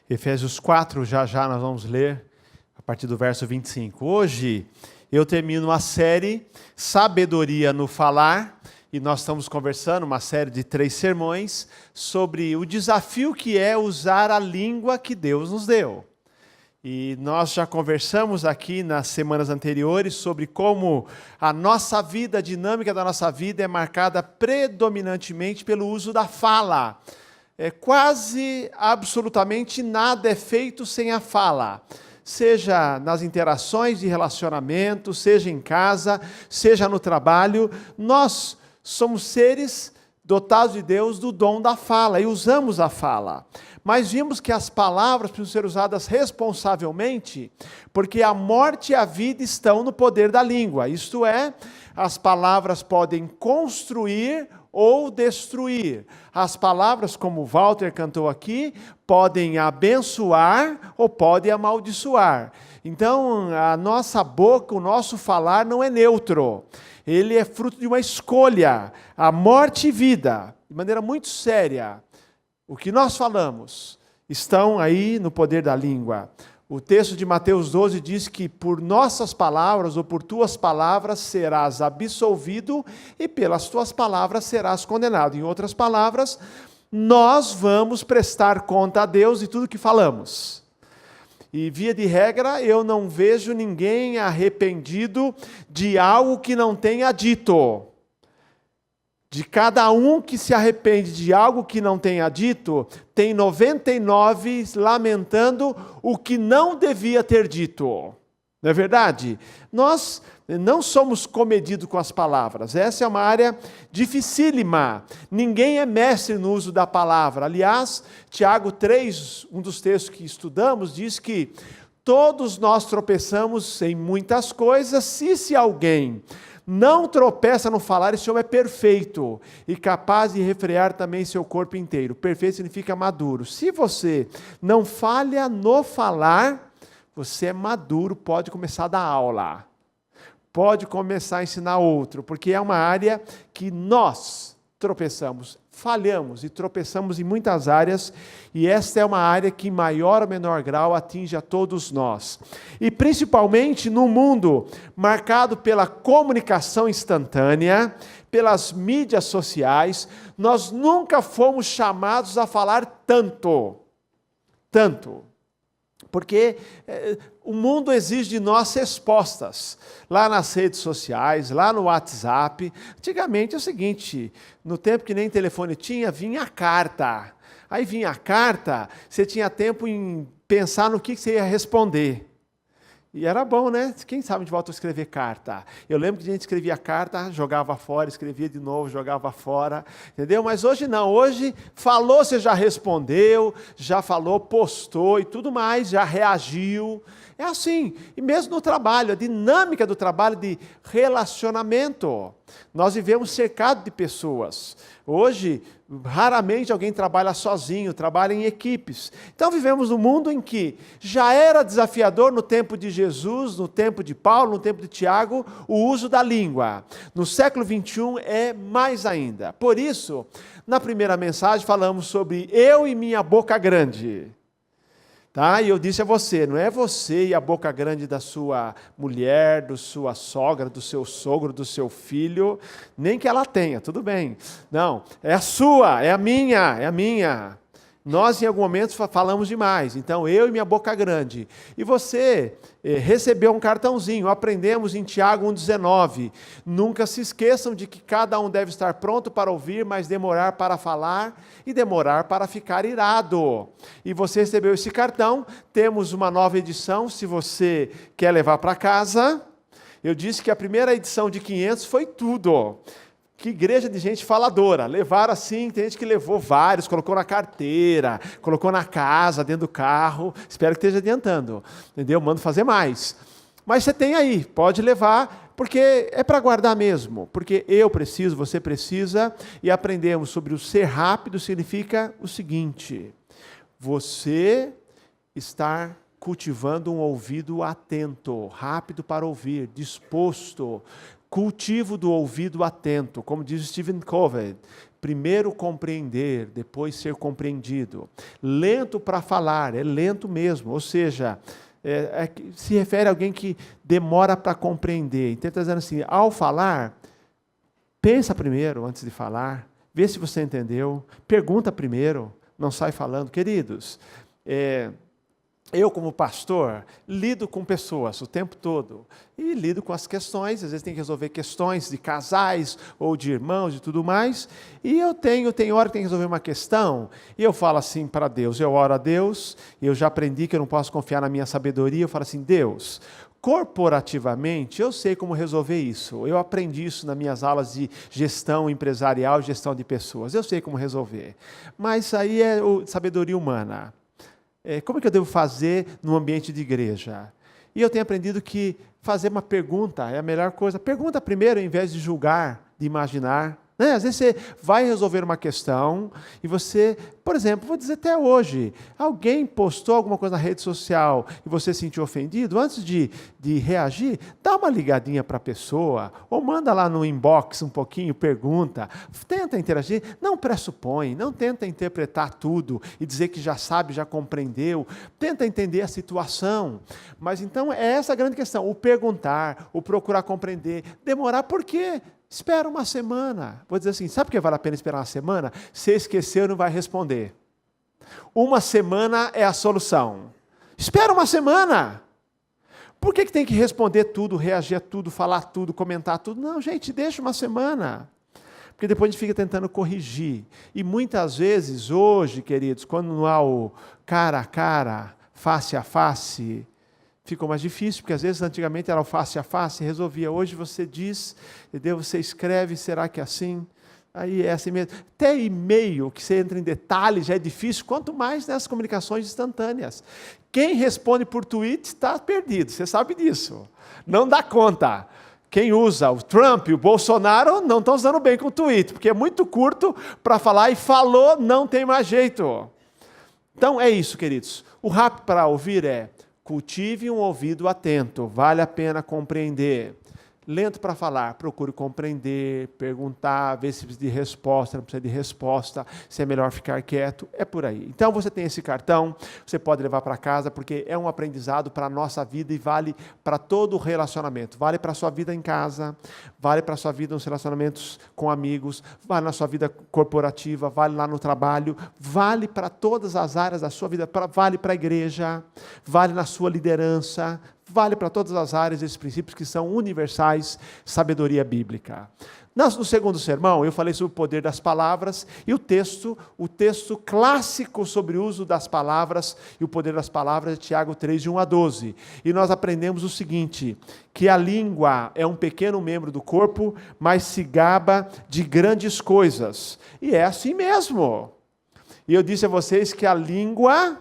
Efésios 4, já nós vamos ler a partir do verso 25. Hoje eu termino a série Sabedoria no Falar, e nós estamos conversando, uma série de 3 sermões, sobre o desafio que é usar a língua que Deus nos deu. E nós já conversamos aqui nas semanas anteriores sobre como a nossa vida, a dinâmica da nossa vida é marcada predominantemente pelo uso da fala. Quase absolutamente nada é feito sem a fala. Seja nas interações de relacionamento, seja em casa, seja no trabalho, nós somos seres dotados de Deus do dom da fala e usamos a fala. Mas vimos que as palavras precisam ser usadas responsavelmente, porque a morte e a vida estão no poder da língua. Isto é, as palavras podem construir ou destruir. As palavras, como o Walter cantou aqui, podem abençoar ou podem amaldiçoar. Então, a nossa boca, o nosso falar não é neutro. Ele é fruto de uma escolha, a morte e vida, de maneira muito séria. O que nós falamos estão aí no poder da língua. O texto de Mateus 12 diz que por nossas palavras ou por tuas palavras serás absolvido e pelas tuas palavras serás condenado. Em outras palavras, nós vamos prestar conta a Deus de tudo que falamos. E via de regra, eu não vejo ninguém arrependido de algo que não tenha dito. De cada um que se arrepende de algo que não tenha dito, tem 99 lamentando o que não devia ter dito. Não é verdade? Nós não somos comedidos com as palavras. Essa é uma área dificílima. Ninguém é mestre no uso da palavra. Aliás, Tiago 3, um dos textos que estudamos, diz que todos nós tropeçamos em muitas coisas. Se alguém não tropeça no falar, esse homem é perfeito e capaz de refrear também seu corpo inteiro. Perfeito significa maduro. Se você não falha no falar, você é maduro, pode começar a dar aula. Pode começar a ensinar outro, porque é uma área que nós tropeçamos, falhamos e tropeçamos em muitas áreas, e esta é uma área que em maior ou menor grau atinge a todos nós. E principalmente no mundo marcado pela comunicação instantânea, pelas mídias sociais, nós nunca fomos chamados a falar tanto. Porque o mundo exige de nós respostas, lá nas redes sociais, lá no WhatsApp. Antigamente é o seguinte, no tempo que nem telefone tinha, vinha a carta. Aí vinha a carta, você tinha tempo em pensar no que você ia responder. E era bom, né? Quem sabe de volta a escrever carta? Eu lembro que a gente escrevia carta, jogava fora, escrevia de novo, jogava fora, entendeu? Mas hoje não, hoje falou, você já respondeu, já falou, postou e tudo mais, já reagiu. É assim, e mesmo no trabalho, a dinâmica do trabalho de relacionamento. Nós vivemos cercados de pessoas. Hoje, raramente alguém trabalha sozinho, trabalha em equipes. Então vivemos num mundo em que já era desafiador no tempo de Jesus, no tempo de Paulo, no tempo de Tiago, o uso da língua. No século 21 é mais ainda. Por isso, na primeira mensagem falamos sobre eu e minha boca grande. Tá? E eu disse a você, não é você e a boca grande da sua mulher, da sua sogra, do seu sogro, do seu filho, nem que ela tenha, tudo bem. Não, é a sua, é a minha. Nós, em algum momento, falamos demais. Então, eu e minha boca grande. E você recebeu um cartãozinho. Aprendemos em Tiago 1,19. Nunca se esqueçam de que cada um deve estar pronto para ouvir, mas demorar para falar e demorar para ficar irado. E você recebeu esse cartão. Temos uma nova edição, se você quer levar para casa. Eu disse que a primeira edição de 500 foi tudo. Que igreja de gente faladora. Levaram assim, tem gente que levou vários, colocou na carteira, colocou na casa, dentro do carro. Espero que esteja adiantando. Entendeu? Mando fazer mais. Mas você tem aí, pode levar, porque é para guardar mesmo. Porque eu preciso, você precisa, e aprendemos sobre o ser rápido significa o seguinte: você estar cultivando um ouvido atento, rápido para ouvir, disposto. Cultivo do ouvido atento, como diz Stephen Covey, primeiro compreender, depois ser compreendido. Lento para falar, é lento mesmo, ou seja, se refere a alguém que demora para compreender. Então, está dizendo assim, ao falar, pensa primeiro antes de falar, vê se você entendeu, pergunta primeiro, não sai falando. Queridos, eu, como pastor, lido com pessoas o tempo todo. E lido com as questões, às vezes tem que resolver questões de casais ou de irmãos e tudo mais. E eu tenho hora que tem que resolver uma questão, e eu falo assim para Deus, eu oro a Deus, e eu já aprendi que eu não posso confiar na minha sabedoria, eu falo assim, Deus, corporativamente, eu sei como resolver isso. Eu aprendi isso nas minhas aulas de gestão empresarial, gestão de pessoas. Eu sei como resolver. Mas isso aí é sabedoria humana. Como é que eu devo fazer no ambiente de igreja? E eu tenho aprendido que fazer uma pergunta é a melhor coisa. Pergunta primeiro, ao invés de julgar, de imaginar. Às vezes você vai resolver uma questão e você, por exemplo, vou dizer até hoje, alguém postou alguma coisa na rede social e você se sentiu ofendido, antes de reagir, dá uma ligadinha para a pessoa, ou manda lá no inbox um pouquinho, pergunta, tenta interagir, não pressupõe, não tenta interpretar tudo e dizer que já sabe, já compreendeu, tenta entender a situação. Mas então é essa a grande questão, o perguntar, o procurar compreender, demorar, por quê? Espera uma semana. Vou dizer assim, sabe por que vale a pena esperar uma semana? Se esqueceu, não vai responder. Uma semana é a solução. Espera uma semana. Por que tem que responder tudo, reagir a tudo, falar tudo, comentar tudo? Não, gente, deixa uma semana. Porque depois a gente fica tentando corrigir. E muitas vezes, hoje, queridos, quando não há o cara a cara, face a face, ficou mais difícil, porque às vezes antigamente era o face a face, resolvia. Hoje você diz, entendeu? Você escreve, será que é assim? Aí é assim mesmo. Até e-mail, que você entra em detalhes, já é difícil, quanto mais nessas comunicações instantâneas. Quem responde por tweet está perdido, você sabe disso. Não dá conta. Quem usa, o Trump e o Bolsonaro, não estão usando bem com o tweet, porque é muito curto para falar, e falou, não tem mais jeito. Então é isso, queridos. O rápido para ouvir é: cultive um ouvido atento, vale a pena compreender. Lento para falar, procure compreender, perguntar, ver se precisa de resposta, não precisa de resposta, se é melhor ficar quieto, é por aí. Então você tem esse cartão, você pode levar para casa, porque é um aprendizado para a nossa vida e vale para todo o relacionamento. Vale para a sua vida em casa, vale para a sua vida nos relacionamentos com amigos, vale na sua vida corporativa, vale lá no trabalho, vale para todas as áreas da sua vida, vale para a igreja, vale na sua liderança, vale para todas as áreas esses princípios que são universais, sabedoria bíblica. No segundo sermão, eu falei sobre o poder das palavras e o texto clássico sobre o uso das palavras e o poder das palavras é Tiago 3, de 1 a 12. E nós aprendemos o seguinte, que a língua é um pequeno membro do corpo, mas se gaba de grandes coisas. E é assim mesmo. E eu disse a vocês que a língua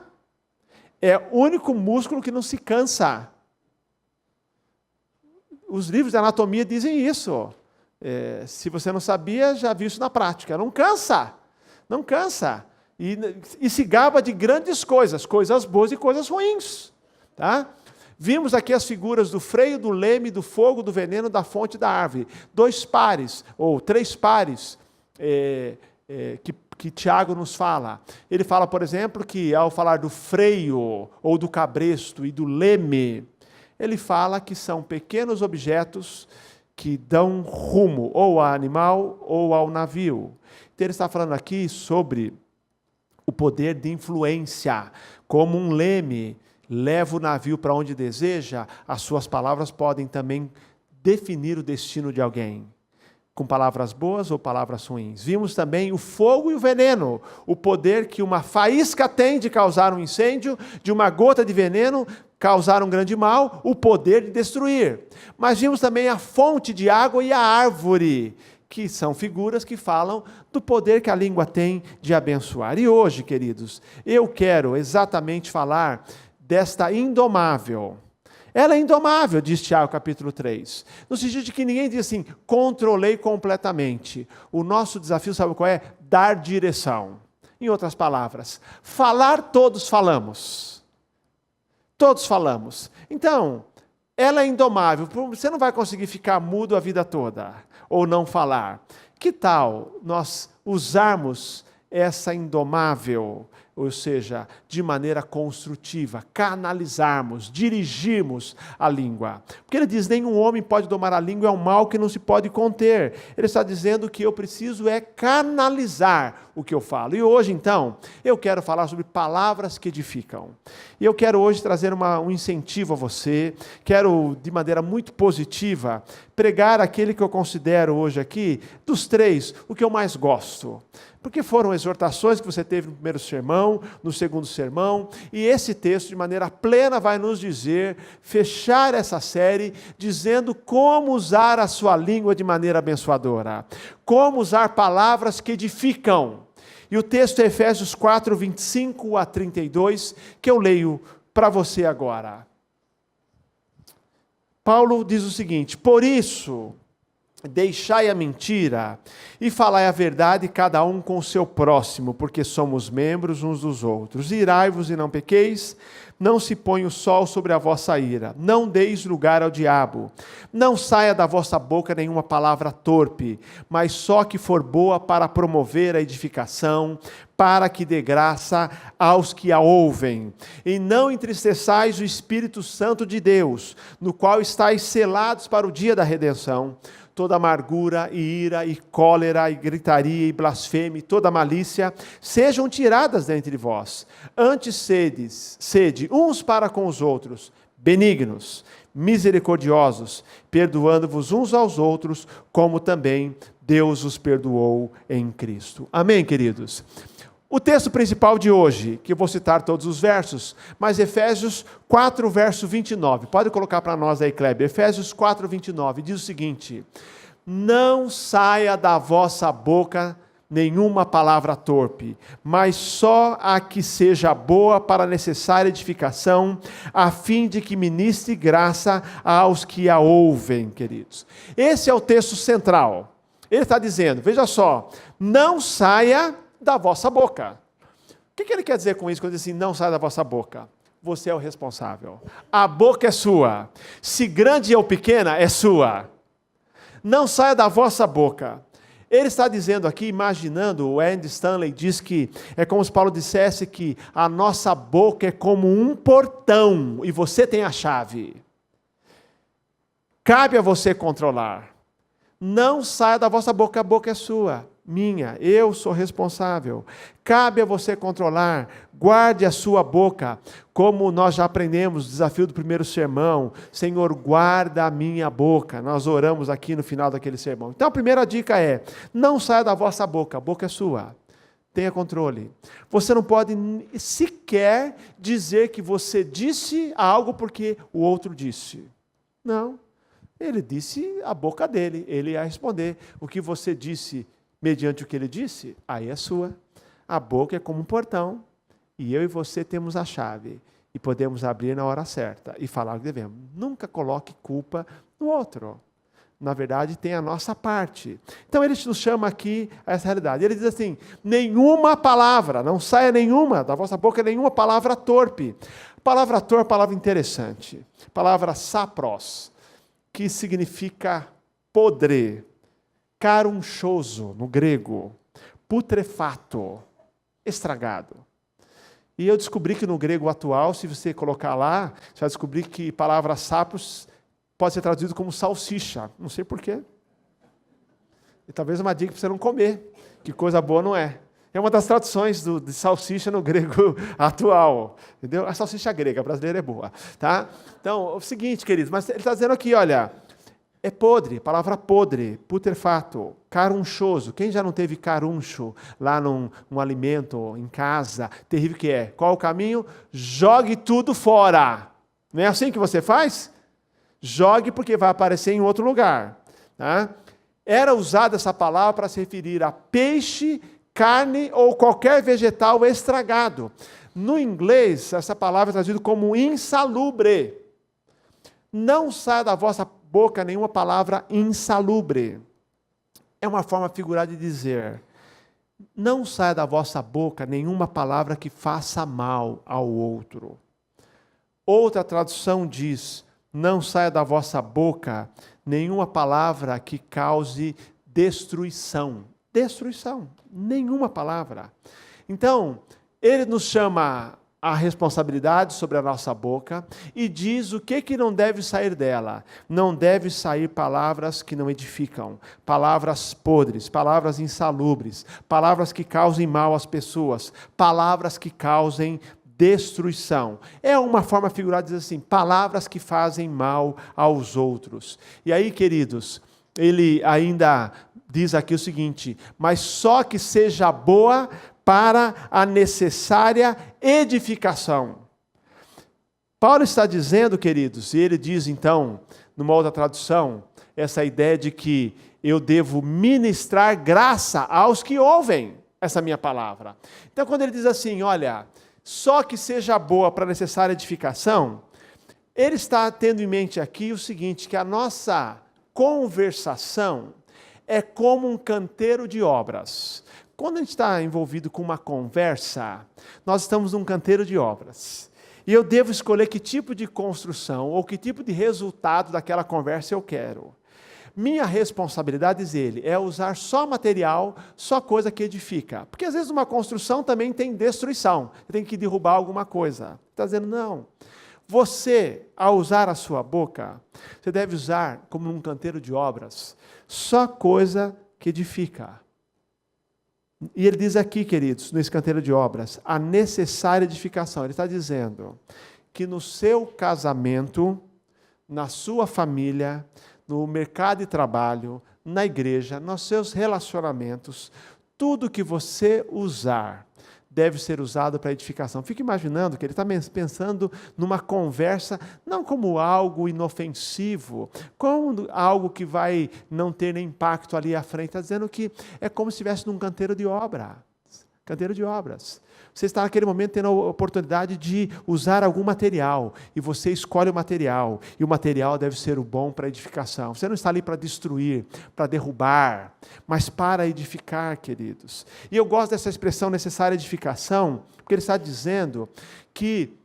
é o único músculo que não se cansa. Os livros de anatomia dizem isso. Se você não sabia, já viu isso na prática. Não cansa. Não cansa. E se gaba de grandes coisas boas e coisas ruins. Tá? Vimos aqui as figuras do freio, do leme, do fogo, do veneno, da fonte e da árvore. 2 pares, ou 3 pares, que Tiago nos fala. Ele fala, por exemplo, que ao falar do freio, ou do cabresto e do leme, ele fala que são pequenos objetos que dão rumo ou ao animal ou ao navio. Então ele está falando aqui sobre o poder de influência. Como um leme leva o navio para onde deseja, as suas palavras podem também definir o destino de alguém, com palavras boas ou palavras ruins. Vimos também o fogo e o veneno, o poder que uma faísca tem de causar um incêndio, de uma gota de veneno causar um grande mal, o poder de destruir. Mas vimos também a fonte de água e a árvore, que são figuras que falam do poder que a língua tem de abençoar. E hoje, queridos, eu quero exatamente falar desta indomável. Ela é indomável, diz Tiago capítulo 3. No sentido de que ninguém diz assim, controlei completamente. O nosso desafio, sabe qual é? Dar direção. Em outras palavras, falar todos falamos. Todos falamos. Então, ela é indomável. Você não vai conseguir ficar mudo a vida toda, ou não falar. Que tal nós usarmos essa indomável, ou seja, de maneira construtiva, canalizarmos, dirigirmos a língua? Porque ele diz, nenhum homem pode domar a língua, é um mal que não se pode conter. Ele está dizendo que eu preciso canalizar o que eu falo. E hoje, então, eu quero falar sobre palavras que edificam. E eu quero hoje trazer um incentivo a você, quero, de maneira muito positiva, pregar aquele que eu considero hoje aqui, dos três, o que eu mais gosto. Porque foram exortações que você teve no primeiro sermão, no segundo sermão, e esse texto, de maneira plena, vai nos dizer, fechar essa série, dizendo como usar a sua língua de maneira abençoadora. Como usar palavras que edificam. E o texto é Efésios 4, 25 a 32, que eu leio para você agora. Paulo diz o seguinte: por isso, deixai a mentira e falai a verdade cada um com o seu próximo, porque somos membros uns dos outros. Irai-vos e não pequeis, não se ponha o sol sobre a vossa ira, não deis lugar ao diabo. Não saia da vossa boca nenhuma palavra torpe, mas só que for boa para promover a edificação, para que dê graça aos que a ouvem. E não entristeçais o Espírito Santo de Deus, no qual estáis selados para o dia da redenção. Toda amargura e ira e cólera e gritaria e blasfêmia e toda malícia sejam tiradas dentre vós. Antes sede uns para com os outros, benignos, misericordiosos, perdoando-vos uns aos outros, como também Deus os perdoou em Cristo. Amém, queridos? O texto principal de hoje, que eu vou citar todos os versos, mas Efésios 4, verso 29. Pode colocar para nós aí, Kleber. Efésios 4, 29, diz o seguinte: não saia da vossa boca nenhuma palavra torpe, mas só a que seja boa para a necessária edificação, a fim de que ministre graça aos que a ouvem, queridos. Esse é o texto central. Ele está dizendo, veja só, não saia da vossa boca. O que ele quer dizer com isso, quando ele diz assim, não saia da vossa boca? Você é o responsável. A boca é sua. Se grande ou pequena, é sua. Não saia da vossa boca. Ele está dizendo aqui, imaginando, o Andy Stanley diz que é como se Paulo dissesse que a nossa boca é como um portão e você tem a chave. Cabe a você controlar. Não saia da vossa boca, a boca é sua, minha, eu sou responsável. Cabe a você controlar, guarde a sua boca, como nós já aprendemos, o desafio do primeiro sermão, Senhor, guarda a minha boca. Nós oramos aqui no final daquele sermão. Então a primeira dica é, não saia da vossa boca, a boca é sua. Tenha controle. Você não pode sequer dizer que você disse algo porque o outro disse. Não. Ele disse a boca dele, ele ia responder. O que você disse mediante o que ele disse, aí é sua. A boca é como um portão, e eu e você temos a chave, e podemos abrir na hora certa, e falar o que devemos. Nunca coloque culpa no outro. Na verdade, tem a nossa parte. Então, ele nos chama aqui a essa realidade. Ele diz assim, nenhuma palavra, não saia nenhuma, da vossa boca nenhuma palavra torpe. Palavra torpe é uma palavra interessante. Palavra sapros, que significa podre, carunchoso no grego, putrefato, estragado. E eu descobri que no grego atual, se você colocar lá, você vai descobrir que a palavra sapros pode ser traduzido como salsicha. Não sei porquê. E talvez uma dica para você não comer, que coisa boa não é. É uma das traduções de salsicha no grego atual. Entendeu? A salsicha grega, a brasileira é boa. Tá? Então, é o seguinte, queridos, mas ele está dizendo aqui, olha, é podre, palavra podre, putrefato, carunchoso. Quem já não teve caruncho lá num alimento, em casa? Terrível que é. Qual o caminho? Jogue tudo fora. Não é assim que você faz? Jogue porque vai aparecer em outro lugar. Tá? Era usada essa palavra para se referir a peixe, carne ou qualquer vegetal estragado. No inglês, essa palavra é traduzida como insalubre. Não saia da vossa boca nenhuma palavra insalubre. É uma forma figurada de dizer, não saia da vossa boca nenhuma palavra que faça mal ao outro. Outra tradução diz, não saia da vossa boca nenhuma palavra que cause destruição. Destruição, nenhuma palavra. Então, ele nos chama a responsabilidade sobre a nossa boca e diz o que não deve sair dela. Não deve sair palavras que não edificam, palavras podres, palavras insalubres, palavras que causem mal às pessoas, palavras que causem destruição. É uma forma figurada de dizer assim, palavras que fazem mal aos outros. E aí, queridos, ele ainda diz aqui o seguinte, mas só que seja boa para a necessária edificação. Paulo está dizendo, queridos, e ele diz então, numa outra tradução, essa ideia de que eu devo ministrar graça aos que ouvem essa minha palavra. Então, quando ele diz assim, olha, só que seja boa para a necessária edificação, ele está tendo em mente aqui o seguinte, que a nossa conversação é como um canteiro de obras. Quando a gente está envolvido com uma conversa, nós estamos num canteiro de obras. E eu devo escolher que tipo de construção ou que tipo de resultado daquela conversa eu quero. Minha responsabilidade, diz ele, é usar só material, só coisa que edifica. Porque às vezes uma construção também tem destruição. Você tem que derrubar alguma coisa. Está dizendo, não. Você, ao usar a sua boca, você deve usar como um canteiro de obras, só coisa que edifica. E ele diz aqui, queridos, no canteiro de obras, a necessária edificação. Ele está dizendo que no seu casamento, na sua família, no mercado de trabalho, na igreja, nos seus relacionamentos, tudo que você usar deve ser usado para edificação. Fique imaginando que ele está pensando numa conversa, não como algo inofensivo, como algo que vai não ter nem impacto ali à frente. Está dizendo que é como se estivesse num canteiro de obra. Canteiro de obras. Você está naquele momento tendo a oportunidade de usar algum material, e você escolhe o material, e o material deve ser o bom para edificação. Você não está ali para destruir, para derrubar, mas para edificar, queridos. E eu gosto dessa expressão necessária edificação, porque ele está dizendo que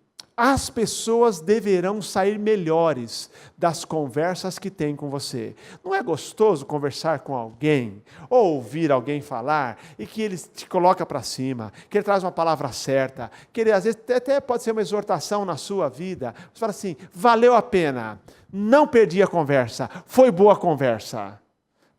as pessoas deverão sair melhores das conversas que têm com você. Não é gostoso conversar com alguém, ou ouvir alguém falar, e que ele te coloca para cima, que ele traz uma palavra certa, que ele às vezes até pode ser uma exortação na sua vida. Você fala assim, valeu a pena, não perdi a conversa, foi boa a conversa.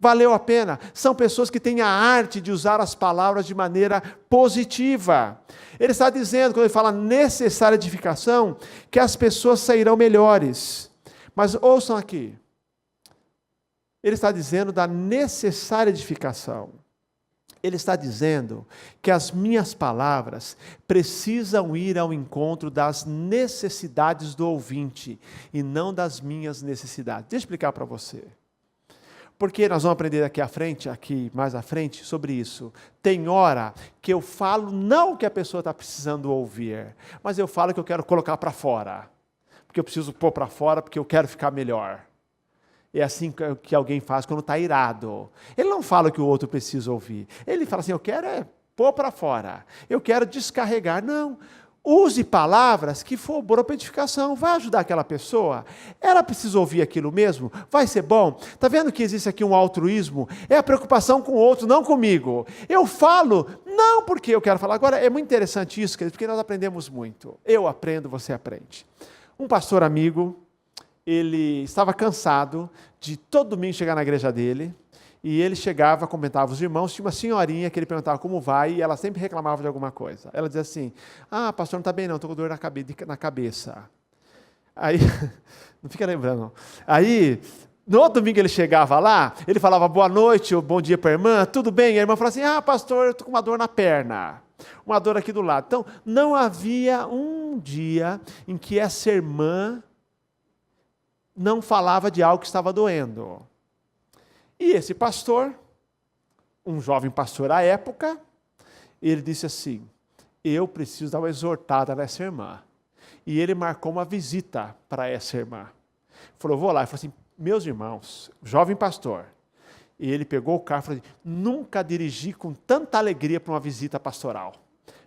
Valeu a pena. São pessoas que têm a arte de usar as palavras de maneira positiva. Ele está dizendo, quando ele fala necessária edificação, que as pessoas sairão melhores. Mas ouçam aqui. Ele está dizendo da necessária edificação. Ele está dizendo que as minhas palavras precisam ir ao encontro das necessidades do ouvinte e não das minhas necessidades. Deixa eu explicar para você. Porque nós vamos aprender aqui mais à frente, sobre isso. Tem hora que eu falo não o que a pessoa está precisando ouvir, mas eu falo que eu quero colocar para fora. Porque eu preciso pôr para fora, porque eu quero ficar melhor. É assim que alguém faz quando está irado. Ele não fala o que o outro precisa ouvir. Ele fala assim, eu quero pôr para fora. Eu quero descarregar. Não. Use palavras que for boa para edificação, vai ajudar aquela pessoa. Ela precisa ouvir aquilo mesmo, vai ser bom. Está vendo que existe aqui um altruísmo? É a preocupação com o outro, não comigo. Eu falo, não porque eu quero falar. Agora, é muito interessante isso, porque nós aprendemos muito. Eu aprendo, você aprende. Um pastor amigo, ele estava cansado de todo domingo chegar na igreja dele, e ele chegava, comentava os irmãos, tinha uma senhorinha que ele perguntava como vai, e ela sempre reclamava de alguma coisa. Ela dizia assim, pastor, não está bem não, estou com dor na cabeça. Aí, não fica lembrando não. Aí, no outro domingo ele chegava lá, ele falava boa noite, ou bom dia para a irmã, tudo bem? E a irmã falava assim, pastor, eu estou com uma dor na perna, uma dor aqui do lado. Então, não havia um dia em que essa irmã não falava de algo que estava doendo. E esse pastor, um jovem pastor à época, ele disse assim, eu preciso dar uma exortada nessa irmã. E ele marcou uma visita para essa irmã. Falou, vou lá. Ele falou assim, meus irmãos, jovem pastor. E ele pegou o carro e falou assim, nunca dirigi com tanta alegria para uma visita pastoral.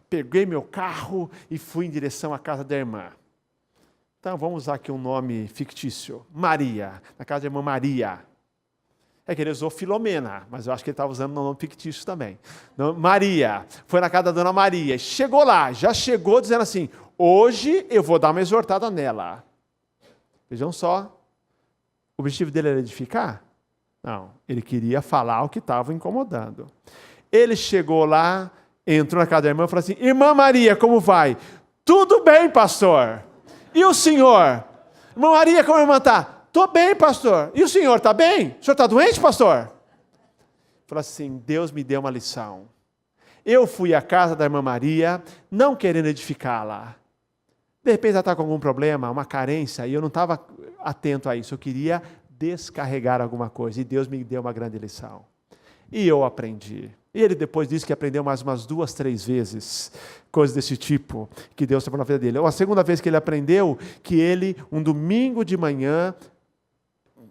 Peguei meu carro e fui em direção à casa da irmã. Então, vamos usar aqui um nome fictício. Maria, na casa da irmã Maria. É que ele usou Filomena, mas eu acho que ele estava usando um nome fictício também. Maria, foi na casa da dona Maria, chegou lá, já chegou dizendo assim, hoje eu vou dar uma exortada nela. Vejam só, o objetivo dele era edificar? Não, ele queria falar o que estava incomodando. Ele chegou lá, entrou na casa da irmã e falou assim, irmã Maria, como vai? Tudo bem, pastor. E o senhor? Irmã Maria, como a irmã está? Estou bem, pastor. E o senhor está bem? O senhor está doente, pastor? Falou assim, Deus me deu uma lição. Eu fui à casa da irmã Maria, não querendo edificá-la. De repente ela está com algum problema, uma carência, e eu não estava atento a isso. Eu queria descarregar alguma coisa, e Deus me deu uma grande lição. E eu aprendi. E ele depois disse que aprendeu mais umas 2, 3 vezes, coisas desse tipo, que Deus trabalhou na vida dele. A segunda vez que ele aprendeu, que ele, um domingo de manhã,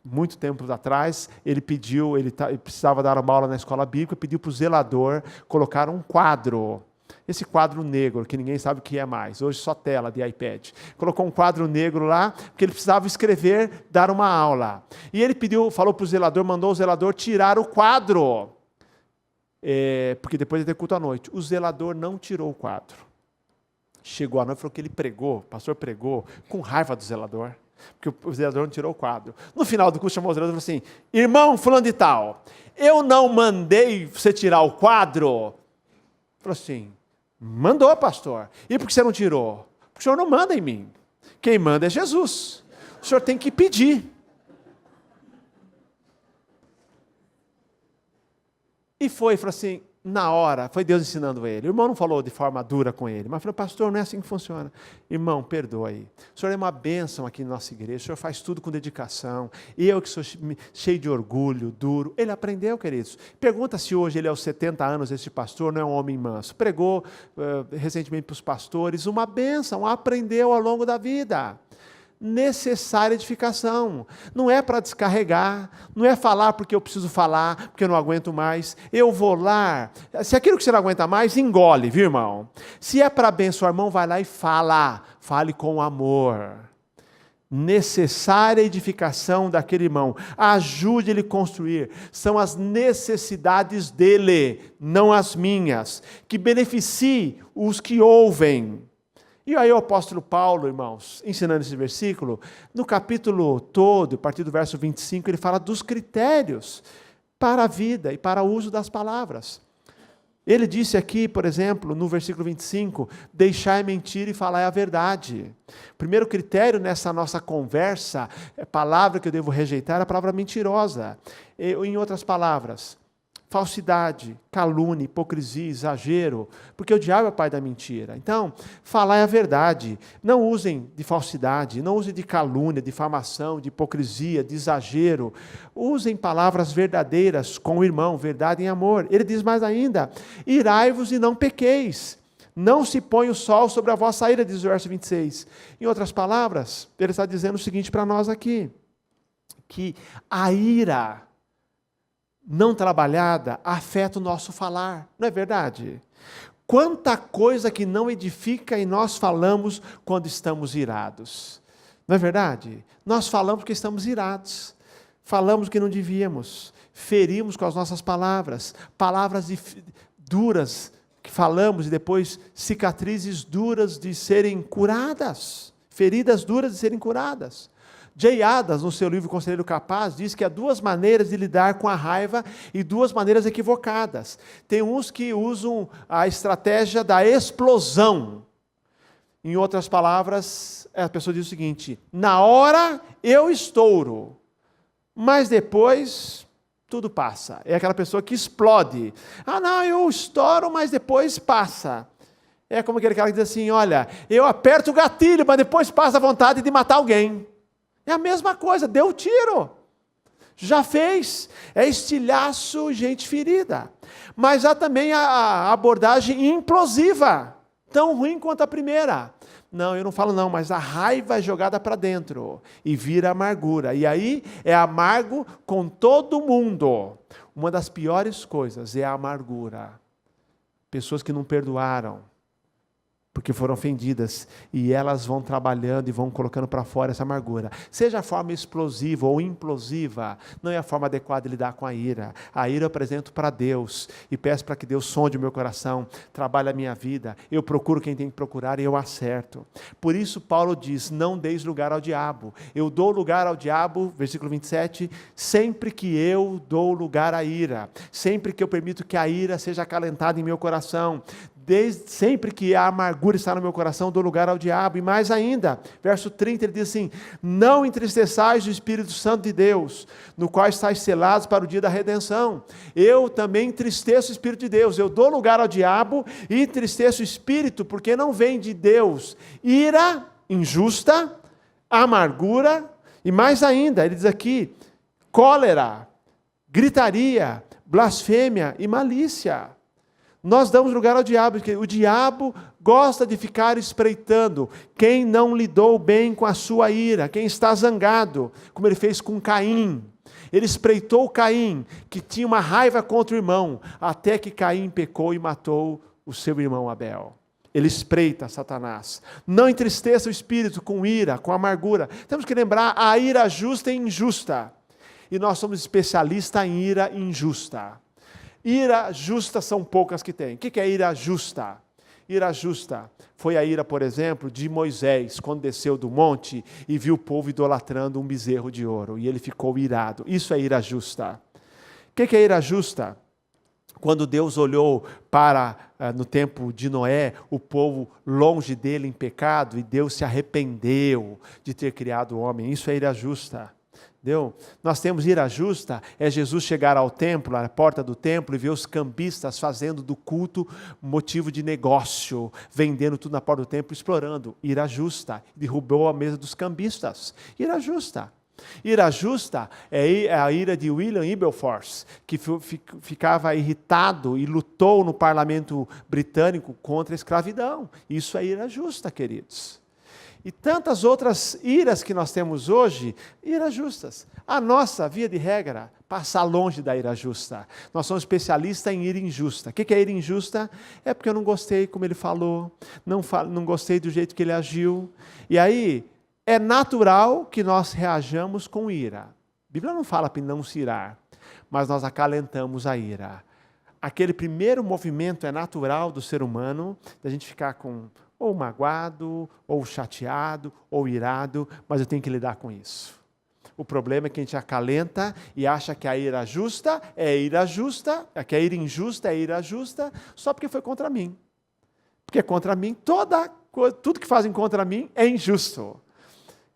muito tempo atrás, ele precisava dar uma aula na escola bíblica, pediu para o zelador colocar um quadro, esse quadro negro, que ninguém sabe o que é mais, hoje só tela de iPad. Colocou um quadro negro lá, porque ele precisava escrever, dar uma aula. E ele falou para o zelador, mandou o zelador tirar o quadro, porque depois ia ter culto à noite. O zelador não tirou o quadro. Chegou à noite e falou que ele pregou, o pastor pregou, com raiva do zelador. Porque o zelador não tirou o quadro. No final do curso, chamou o zelador e falou assim, irmão fulano de tal, eu não mandei você tirar o quadro? Falou assim, mandou, pastor. E por que você não tirou? Porque o senhor não manda em mim. Quem manda é Jesus. O senhor tem que pedir. E falou assim, na hora, foi Deus ensinando ele. O irmão não falou de forma dura com ele, mas falou, pastor, não é assim que funciona. Irmão, perdoa aí. O senhor é uma bênção aqui na nossa igreja, o senhor faz tudo com dedicação. E eu que sou cheio de orgulho, duro. Ele aprendeu, queridos. Pergunta se hoje ele, aos 70 anos, esse pastor não é um homem manso. Pregou recentemente para os pastores, uma bênção, aprendeu ao longo da vida. Necessária edificação, não é para descarregar, não é falar porque eu preciso falar, porque eu não aguento mais, eu vou lá, se aquilo que você não aguenta mais, engole, viu irmão? Se é para abençoar, irmão, vai lá e fale com amor. Necessária edificação daquele irmão, ajude ele a construir, são as necessidades dele, não as minhas, que beneficie os que ouvem. E aí o apóstolo Paulo, irmãos, ensinando esse versículo, no capítulo todo, a partir do verso 25, ele fala dos critérios para a vida e para o uso das palavras. Ele disse aqui, por exemplo, no versículo 25, deixai a mentira e falai a verdade. O primeiro critério nessa nossa conversa, a palavra que eu devo rejeitar é a palavra mentirosa. Em outras palavras, falsidade, calúnia, hipocrisia, exagero, porque o diabo é pai da mentira. Então, falar é a verdade. Não usem de falsidade, não usem de calúnia, difamação, de hipocrisia, de exagero. Usem palavras verdadeiras com o irmão, verdade em amor. Ele diz mais ainda, irai-vos e não pequeis. Não se põe o sol sobre a vossa ira, diz o verso 26. Em outras palavras, ele está dizendo o seguinte para nós aqui, que a ira não trabalhada afeta o nosso falar, não é verdade? Quanta coisa que não edifica e nós falamos quando estamos irados, não é verdade? Nós falamos porque estamos irados, falamos que não devíamos, ferimos com as nossas palavras duras que falamos e depois cicatrizes duras de serem curadas, feridas duras de serem curadas. Jay Adams, no seu livro Conselheiro Capaz, diz que há 2 maneiras de lidar com a raiva e 2 maneiras equivocadas. Tem uns que usam a estratégia da explosão. Em outras palavras, a pessoa diz o seguinte, na hora eu estouro, mas depois tudo passa. É aquela pessoa que explode. Ah, não, eu estouro, mas depois passa. É como aquele cara que diz assim, olha, eu aperto o gatilho, mas depois passa a vontade de matar alguém. É a mesma coisa, deu tiro, já fez, é estilhaço, gente ferida. Mas há também a abordagem implosiva, tão ruim quanto a primeira. Não, eu não falo não, mas a raiva é jogada para dentro e vira amargura. E aí é amargo com todo mundo. Uma das piores coisas é a amargura. Pessoas que não perdoaram. porque foram ofendidas, e elas vão trabalhando e vão colocando para fora essa amargura. Seja a forma explosiva ou implosiva, não é a forma adequada de lidar com a ira. A ira eu apresento para Deus, e peço para que Deus sonde o meu coração, trabalhe a minha vida, eu procuro quem tem que procurar e eu acerto. Por isso Paulo diz, não deis lugar ao diabo. Eu dou lugar ao diabo, versículo 27, sempre que eu dou lugar à ira, sempre que eu permito que a ira seja acalentada em meu coração, sempre que a amargura está no meu coração, dou lugar ao diabo. E mais ainda, verso 30, ele diz assim, não entristeçais o Espírito Santo de Deus, no qual estáis selados para o dia da redenção. Eu também entristeço o Espírito de Deus, eu dou lugar ao diabo e entristeço o Espírito, porque não vem de Deus ira injusta, amargura, e mais ainda, ele diz aqui, cólera, gritaria, blasfêmia e malícia. Nós damos lugar ao diabo, porque o diabo gosta de ficar espreitando quem não lidou bem com a sua ira, quem está zangado, como ele fez com Caim. Ele espreitou Caim, que tinha uma raiva contra o irmão, até que Caim pecou e matou o seu irmão Abel. Ele espreita Satanás. Não entristeça o espírito com ira, com amargura. Temos que lembrar, a ira justa e injusta. E nós somos especialistas em ira injusta. Ira justa são poucas que tem. O que é ira justa? Ira justa foi a ira, por exemplo, de Moisés, quando desceu do monte e viu o povo idolatrando um bezerro de ouro. E ele ficou irado. Isso é ira justa. O que é ira justa? Quando Deus olhou para, no tempo de Noé, o povo longe dele em pecado, e Deus se arrependeu de ter criado o homem. Isso é ira justa. Entendeu? Nós temos ira justa, é Jesus chegar ao templo, à porta do templo, e ver os cambistas fazendo do culto motivo de negócio, vendendo tudo na porta do templo, explorando. Ira justa, derrubou a mesa dos cambistas. Ira justa. Ira justa é a ira de William Wilberforce, que ficava irritado e lutou no parlamento britânico contra a escravidão. Isso é ira justa, queridos. E tantas outras iras que nós temos hoje, iras justas. A nossa, via de regra, passa longe da ira justa. Nós somos especialistas em ira injusta. O que é ira injusta? É porque eu não gostei como ele falou, não gostei do jeito que ele agiu. E aí, é natural que nós reajamos com ira. A Bíblia não fala para não se irar, mas nós acalentamos a ira. Aquele primeiro movimento é natural do ser humano, da gente ficar com ou magoado, ou chateado, ou irado, mas eu tenho que lidar com isso. O problema é que a gente acalenta e acha que a ira justa é ira justa, que a ira injusta é ira justa, só porque foi contra mim. Porque contra mim, tudo que fazem contra mim é injusto.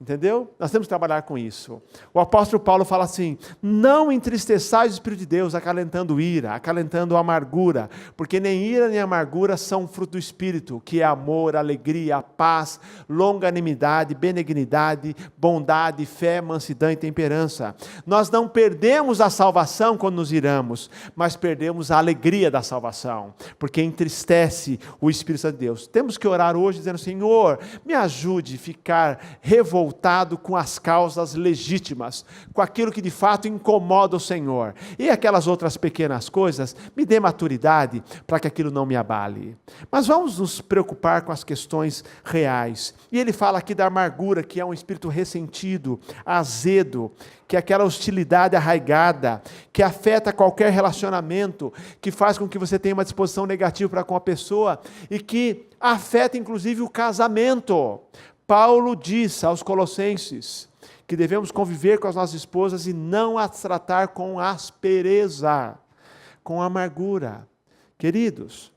Entendeu? Nós temos que trabalhar com isso. O apóstolo Paulo fala assim, não entristeçais o Espírito de Deus, acalentando ira, acalentando amargura, porque nem ira nem amargura são fruto do Espírito, que é amor, alegria, paz, longanimidade, benignidade, bondade, fé, mansidão e temperança. Nós não perdemos a salvação quando nos iramos, mas perdemos a alegria da salvação, porque entristece o Espírito Santo de Deus. Temos que orar hoje dizendo, Senhor, me ajude a ficar revoltado com as causas legítimas, com aquilo que de fato incomoda o Senhor. E aquelas outras pequenas coisas, me dê maturidade para que aquilo não me abale. Mas vamos nos preocupar com as questões reais. E ele fala aqui da amargura, que é um espírito ressentido, azedo, que é aquela hostilidade arraigada, que afeta qualquer relacionamento, que faz com que você tenha uma disposição negativa para com a pessoa e que afeta inclusive o casamento. Paulo diz aos Colossenses que devemos conviver com as nossas esposas e não as tratar com aspereza, com amargura. Queridos,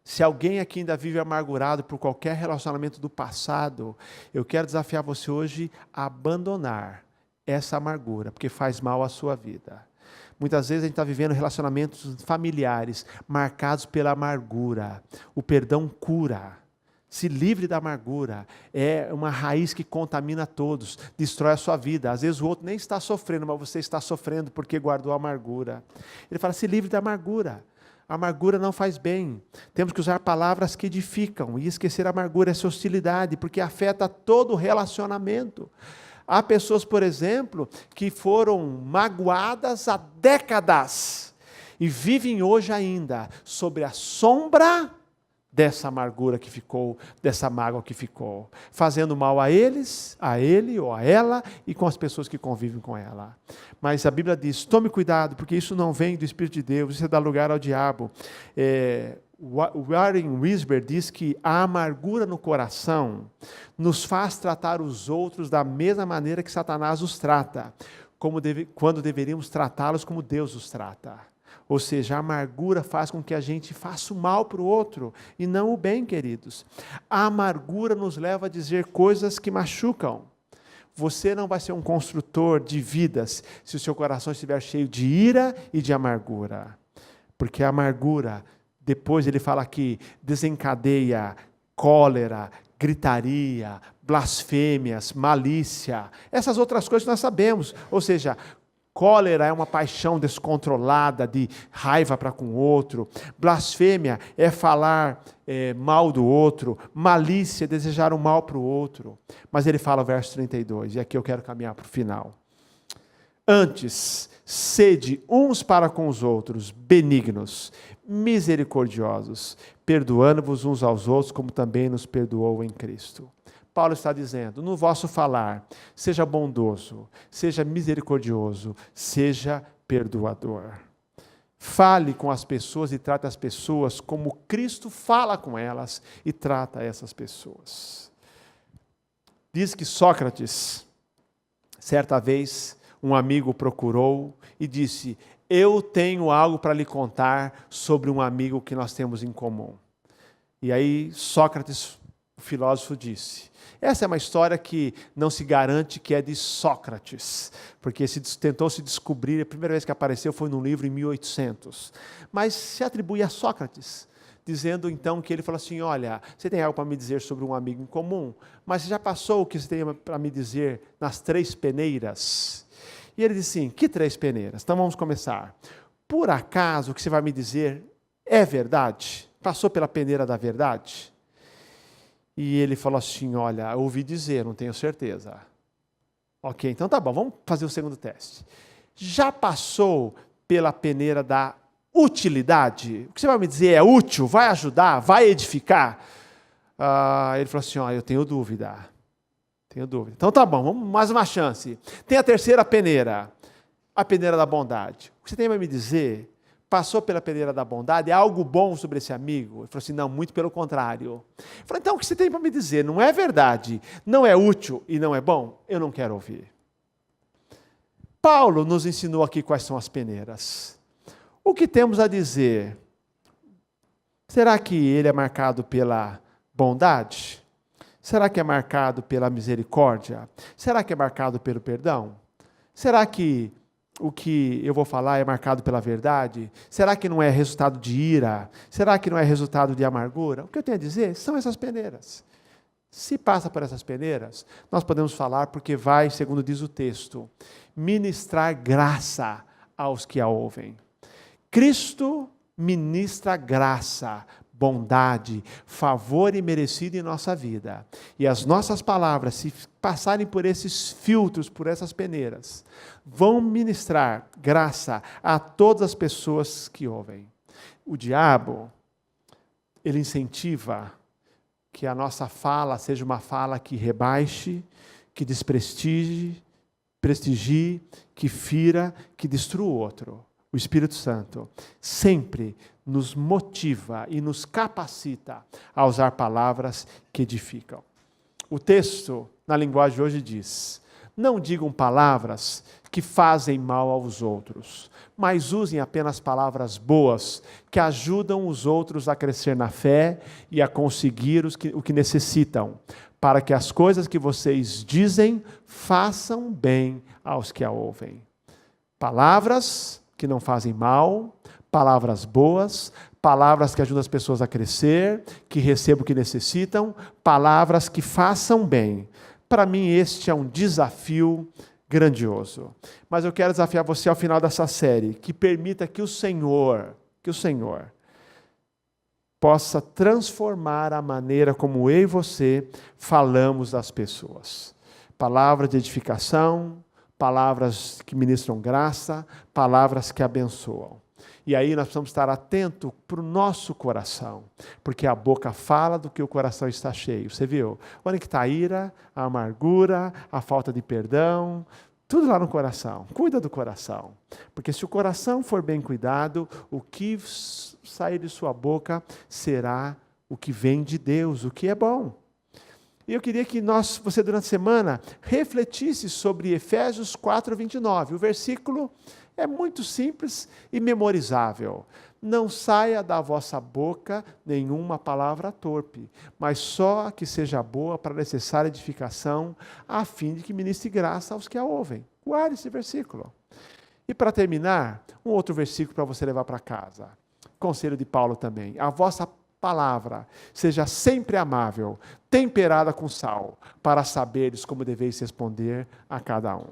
se alguém aqui ainda vive amargurado por qualquer relacionamento do passado, eu quero desafiar você hoje a abandonar essa amargura, porque faz mal à sua vida. Muitas vezes a gente está vivendo relacionamentos familiares marcados pela amargura. O perdão cura. Se livre da amargura, é uma raiz que contamina todos, destrói a sua vida. Às vezes o outro nem está sofrendo, mas você está sofrendo porque guardou a amargura. Ele fala, se livre da amargura. A amargura não faz bem. Temos que usar palavras que edificam e esquecer a amargura, essa hostilidade, porque afeta todo o relacionamento. Há pessoas, por exemplo, que foram magoadas há décadas e vivem hoje ainda sobre a sombra dessa amargura que ficou, dessa mágoa que ficou, fazendo mal a eles, a ele ou a ela e com as pessoas que convivem com ela. Mas a Bíblia diz, tome cuidado, porque isso não vem do Espírito de Deus, isso dá lugar ao diabo. Warren Wiersbe diz que a amargura no coração nos faz tratar os outros da mesma maneira que Satanás os trata, quando deveríamos tratá-los como Deus os trata. Ou seja, a amargura faz com que a gente faça o mal para o outro e não o bem, queridos. A amargura nos leva a dizer coisas que machucam. Você não vai ser um construtor de vidas se o seu coração estiver cheio de ira e de amargura. Porque a amargura, depois ele fala aqui, desencadeia cólera, gritaria, blasfêmias, malícia. Essas outras coisas nós sabemos. Ou seja, cólera é uma paixão descontrolada de raiva para com o outro. Blasfêmia é falar mal do outro. Malícia é desejar o mal para o outro. Mas ele fala o verso 32, e aqui eu quero caminhar para o final. Antes, sede uns para com os outros, benignos, misericordiosos, perdoando-vos uns aos outros, como também nos perdoou em Cristo. Paulo está dizendo, no vosso falar, seja bondoso, seja misericordioso, seja perdoador. Fale com as pessoas e trate as pessoas como Cristo fala com elas e trata essas pessoas. Diz que Sócrates, certa vez, um amigo o procurou e disse, eu tenho algo para lhe contar sobre um amigo que nós temos em comum. E aí Sócrates, o filósofo, disse, essa é uma história que não se garante que é de Sócrates, porque tentou se descobrir, a primeira vez que apareceu foi num livro em 1800, mas se atribui a Sócrates, dizendo então que ele falou assim, olha, você tem algo para me dizer sobre um amigo em comum, mas você já passou o que você tem para me dizer nas 3 peneiras? E ele disse assim, que 3 peneiras? Então vamos começar. Por acaso o que você vai me dizer é verdade? Passou pela peneira da verdade? E ele falou assim, olha, eu ouvi dizer, não tenho certeza. Ok, então tá bom, vamos fazer o segundo teste. Já passou pela peneira da utilidade? O que você vai me dizer é útil, vai ajudar, vai edificar? Ele falou assim, eu tenho dúvida. Tenho dúvida. Então tá bom, vamos mais uma chance. Tem a terceira peneira, a peneira da bondade. O que você tem para me dizer? Passou pela peneira da bondade, é algo bom sobre esse amigo? Ele falou assim, não, muito pelo contrário. Eu falei, então o que você tem para me dizer? Não é verdade, não é útil e não é bom? Eu não quero ouvir. Paulo nos ensinou aqui quais são as peneiras. O que temos a dizer? Será que ele é marcado pela bondade? Será que é marcado pela misericórdia? Será que é marcado pelo perdão? Será que o que eu vou falar é marcado pela verdade? Será que não é resultado de ira? Será que não é resultado de amargura? O que eu tenho a dizer são essas peneiras. Se passa por essas peneiras, nós podemos falar porque vai, segundo diz o texto, ministrar graça aos que a ouvem. Cristo ministra graça, bondade, favor imerecido em nossa vida. E as nossas palavras, se passarem por esses filtros, por essas peneiras, vão ministrar graça a todas as pessoas que ouvem. O diabo, ele incentiva que a nossa fala seja uma fala que rebaixe, que desprestigie, que fira, que destrua o outro. O Espírito Santo sempre nos motiva e nos capacita a usar palavras que edificam. O texto, na linguagem de hoje, diz, não digam palavras que fazem mal aos outros, mas usem apenas palavras boas que ajudam os outros a crescer na fé e a conseguir o que necessitam, para que as coisas que vocês dizem façam bem aos que a ouvem. Palavras que não fazem mal, palavras boas, palavras que ajudam as pessoas a crescer, que recebam o que necessitam, palavras que façam bem. Para mim, este é um desafio grandioso. Mas eu quero desafiar você ao final dessa série, que permita que o Senhor possa transformar a maneira como eu e você falamos das pessoas. Palavras de edificação, palavras que ministram graça, palavras que abençoam. E aí nós precisamos estar atentos para o nosso coração, porque a boca fala do que o coração está cheio. Você viu? Onde que está a ira, a amargura, a falta de perdão, tudo lá no coração. Cuida do coração, porque se o coração for bem cuidado, o que sair de sua boca será o que vem de Deus, o que é bom. E eu queria que você durante a semana, refletisse sobre Efésios 4:29. O versículo é muito simples e memorizável. Não saia da vossa boca nenhuma palavra torpe, mas só a que seja boa para a necessária edificação, a fim de que ministre graça aos que a ouvem. Guarde esse versículo. E para terminar, um outro versículo para você levar para casa. Conselho de Paulo também. A vossa palavra seja sempre amável, temperada com sal, para saberes como deveis responder a cada um.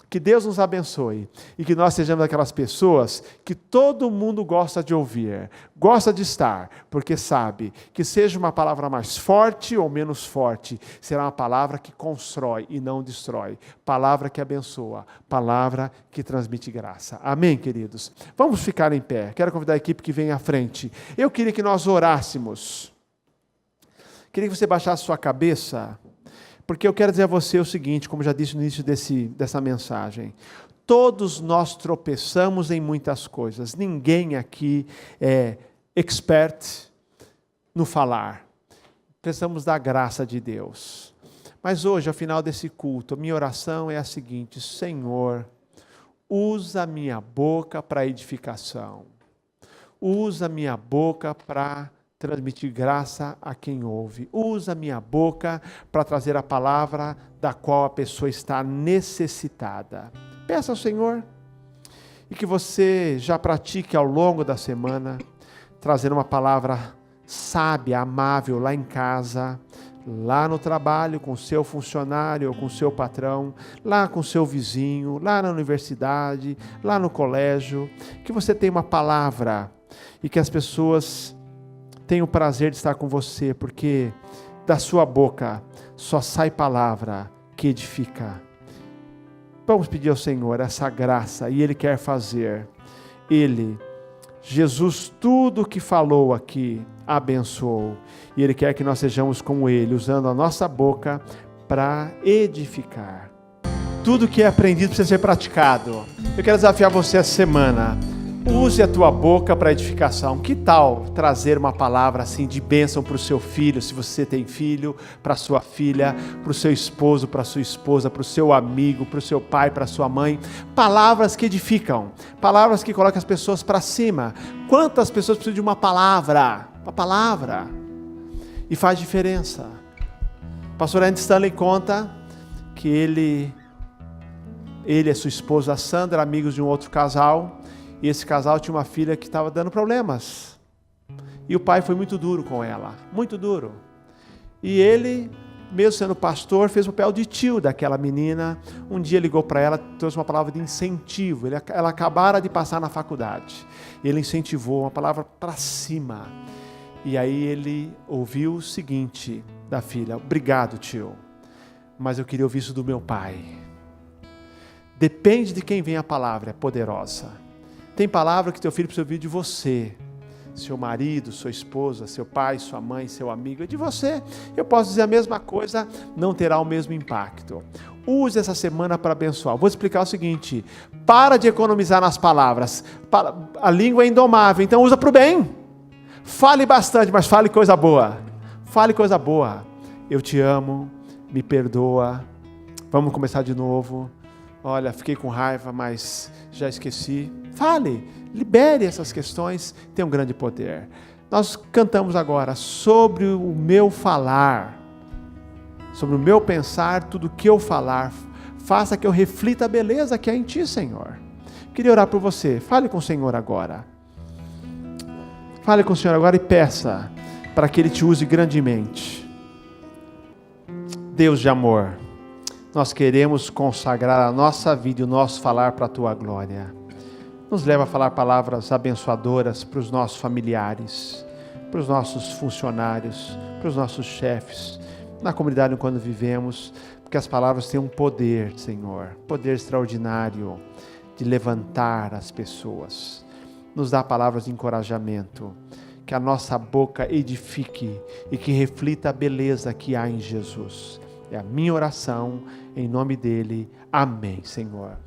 Que Deus nos abençoe e que nós sejamos aquelas pessoas que todo mundo gosta de ouvir, gosta de estar, porque sabe que seja uma palavra mais forte ou menos forte, será uma palavra que constrói e não destrói, palavra que abençoa, palavra que transmite graça. Amém, queridos? Vamos ficar em pé. Quero convidar a equipe que vem à frente. Eu queria que nós orássemos. Queria que você baixasse sua cabeça. Porque eu quero dizer a você o seguinte, como já disse no início dessa mensagem, todos nós tropeçamos em muitas coisas, ninguém aqui é expert no falar, precisamos da graça de Deus. Mas hoje, ao final desse culto, a minha oração é a seguinte: Senhor, usa a minha boca para edificação, usa a minha boca para transmitir graça a quem ouve. Usa a minha boca para trazer a palavra da qual a pessoa está necessitada. Peça ao Senhor e que você já pratique ao longo da semana, trazer uma palavra sábia, amável lá em casa, lá no trabalho, com o seu funcionário ou com o seu patrão, lá com o seu vizinho, lá na universidade, lá no colégio, que você tenha uma palavra e que as pessoas tenho o prazer de estar com você, porque da sua boca só sai palavra que edifica. Vamos pedir ao Senhor essa graça, e Ele quer fazer. Ele, Jesus, tudo o que falou aqui, abençoou. E Ele quer que nós sejamos como Ele, usando a nossa boca para edificar. Tudo que é aprendido precisa ser praticado. Eu quero desafiar você essa semana. Use a tua boca para edificação. Que tal trazer uma palavra assim de bênção para o seu filho, se você tem filho, para a sua filha, para o seu esposo, para a sua esposa, para o seu amigo, para o seu pai, para a sua mãe. Palavras que edificam, palavras que colocam as pessoas para cima. Quantas pessoas precisam de uma palavra? Uma palavra. E faz diferença. O pastor Andy Stanley conta que ele e a sua esposa Sandra, amigos de um outro casal, e esse casal tinha uma filha que estava dando problemas. E o pai foi muito duro com ela, muito duro. E ele, mesmo sendo pastor, fez o papel de tio daquela menina. Um dia ligou para ela, trouxe uma palavra de incentivo. Ela acabara de passar na faculdade. Ele incentivou, uma palavra para cima. E aí ele ouviu o seguinte da filha: obrigado, tio, mas eu queria ouvir isso do meu pai. Depende de quem vem a palavra, é poderosa. Tem palavra que teu filho precisa ouvir de você, seu marido, sua esposa, seu pai, sua mãe, seu amigo, é de você. Eu posso dizer a mesma coisa, não terá o mesmo impacto. Use essa semana para abençoar. Vou explicar o seguinte: para de economizar nas palavras. A língua é indomável, então usa para o bem. Fale bastante, mas fale coisa boa. Fale coisa boa. Eu te amo, me perdoa, vamos começar de novo. Olha, fiquei com raiva, mas já esqueci. Fale, libere essas questões, tem um grande poder. Nós cantamos agora sobre o meu falar, sobre o meu pensar, tudo que eu falar, faça que eu reflita a beleza que há em ti, Senhor. Queria orar por você, fale com o Senhor agora. Fale com o Senhor agora e peça para que Ele te use grandemente. Deus de amor, nós queremos consagrar a nossa vida e o nosso falar para a Tua glória. Nos leva a falar palavras abençoadoras para os nossos familiares, para os nossos funcionários, para os nossos chefes, na comunidade em quando vivemos, porque as palavras têm um poder, Senhor, poder extraordinário de levantar as pessoas. nos dá palavras de encorajamento. Que a nossa boca edifique e que reflita a beleza que há em Jesus. É a minha oração, em nome dele. Amém, Senhor.